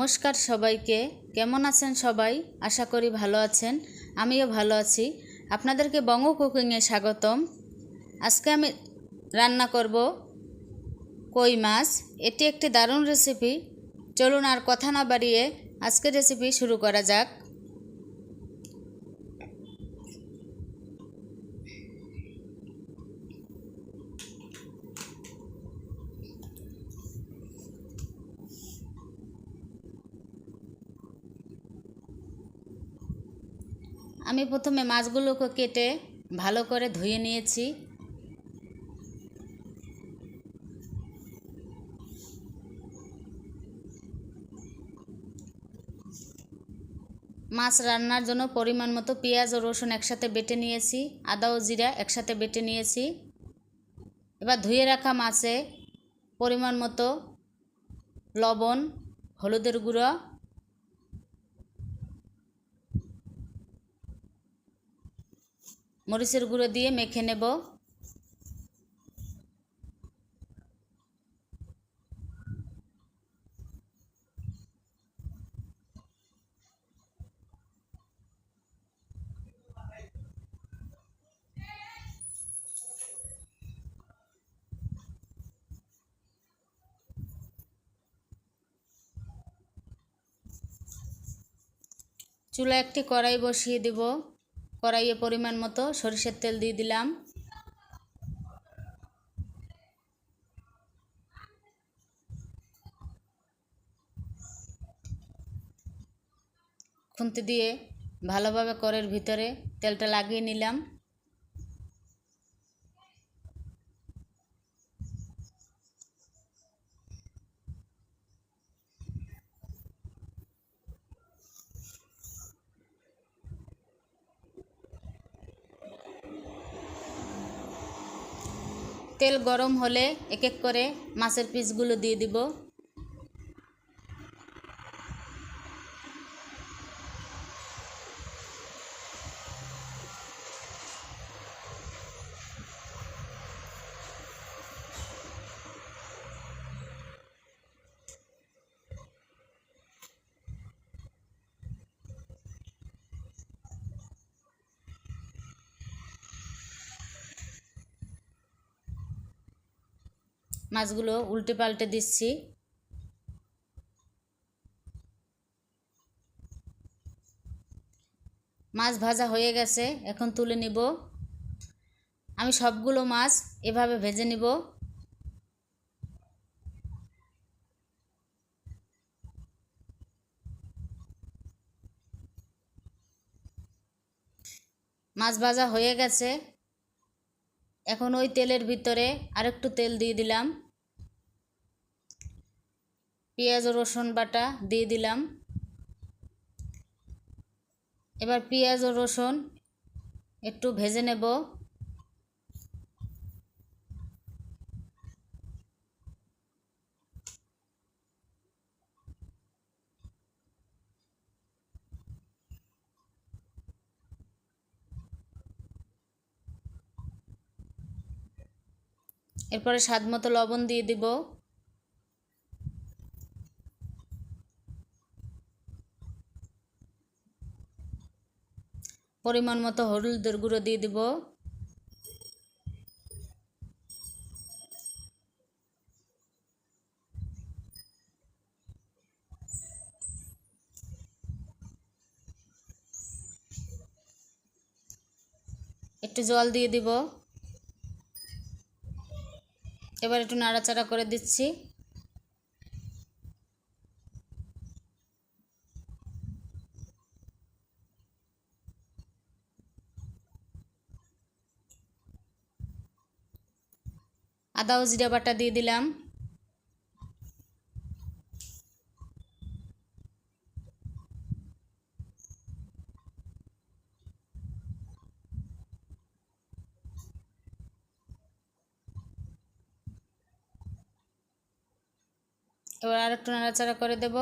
নমস্কার সবাইকে। কেমন আছেন সবাই? আশা করি ভালো আছেন। আমিও ভালো আছি। আপনাদেরকে বঙ্গ কুকিংয়ে স্বাগতম। আজকে আমি রান্না করব কই মাছ। এটি একটি দারুণ রেসিপি। চলুন আর কথা না বাড়িয়ে আজকের রেসিপি শুরু করা যাক। আমি প্রথমে মাছগুলোকে কেটে ভালো করে ধুয়ে নিয়েছি। মাছ রান্নার জন্য পরিমাণ মতো পেঁয়াজ ও রসুন একসাথে বেটে নিয়েছি, আদা ও জিরা একসাথে বেটে নিয়েছি। এবার ধুয়ে রাখা মাছে পরিমাণ মতো লবণ, হলুদের গুঁড়ো, মরিচের গুঁড়ো দিয়ে মেখে নেব। চুলায় একটি কড়াই বসিয়ে দেব। কড়াইয়ে পরিমাণ মতো সরিষার তেল দিয়ে দিলাম। খুন্তি দিয়ে ভালোভাবে কড়াইয়ের ভিতরে তেলটা লাগিয়ে নিলাম। তেল গরম হলে এক এক করে মাছের পিসগুলো দিয়ে দিব। মাছগুলো উল্টে পাল্টে দিচ্ছি। মাছ ভাজা হয়ে গেছে, এখন তুলে নিব। আমি সবগুলো মাছ এভাবে ভেজে নিব। মাছ ভাজা হয়ে গেছে, এখন ওই তেলের ভিতরে আরেকটু তেল দিয়ে দিলাম। পেঁয়াজ ও রসুন বাটা দিয়ে দিলাম। এবার পেঁয়াজ ও রসুন একটু ভেজে নেব। এরপরে স্বাদ মতো লবণ দিয়ে দিব। পরিমাণ মতো হলুদের গুঁড়ো দিয়ে দিব। একটু জল দিয়ে দিব। এবার একটু নাড়াচাড়া করে দিচ্ছি। আদা ও জিরা বাটা দিয়ে দিলাম। এবার আর একটু নাড়াচাড়া করে দেব।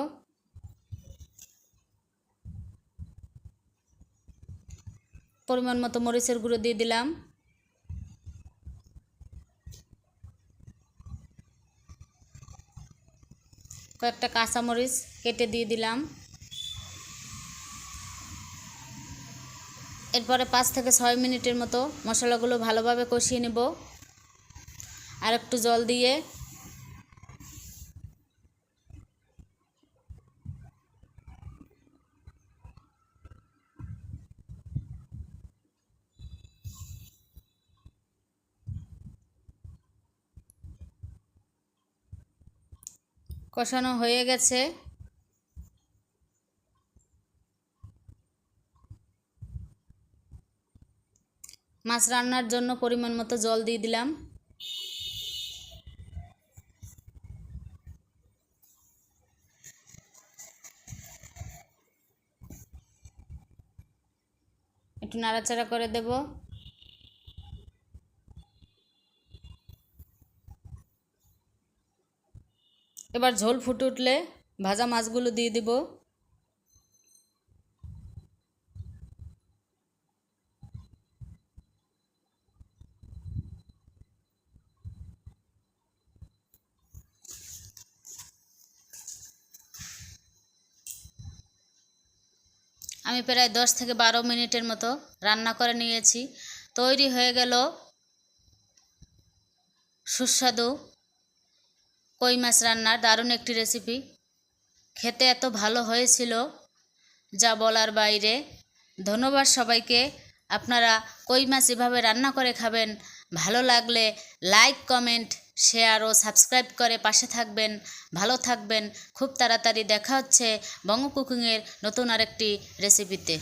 পরিমাণ মতো মরিচের গুঁড়ো দিয়ে দিলাম। কয়েকটা কাঁচামরিচ কেটে দিয়ে দিলাম। এরপরে 5 থেকে 6 মিনিটের মতো মশলাগুলো ভালোভাবে কষিয়ে নেব। আর একটু জল দিয়ে কষানো হয়ে গেছে। মাছ রান্নার জন্য পরিমাণ মতো জল দিয়ে দিলাম। একটু নাড়াচাড়া করে দেব। এবার ঝোল ফুটে উঠলে ভাজা মাছগুলো দিয়ে দিব। আমি প্রায় 10 থেকে 12 মিনিটের মতো রান্না করে নিয়েছি। তৈরি হয়ে গেল সুস্বাদু কই মাছ রান্নার দারুণ একটি রেসিপি। খেতে এত ভালো হয়েছিল যা বলার বাইরে। ধন্যবাদ সবাইকে। আপনারা কই মাছ এভাবে রান্না করে খাবেন। ভালো লাগলে লাইক, কমেন্ট, শেয়ার ও সাবস্ক্রাইব করে পাশে থাকবেন। ভালো থাকবেন। খুব তাড়াতাড়ি দেখা হচ্ছে বঙ্গ কুকিংয়ের নতুন আরেকটি রেসিপিতে।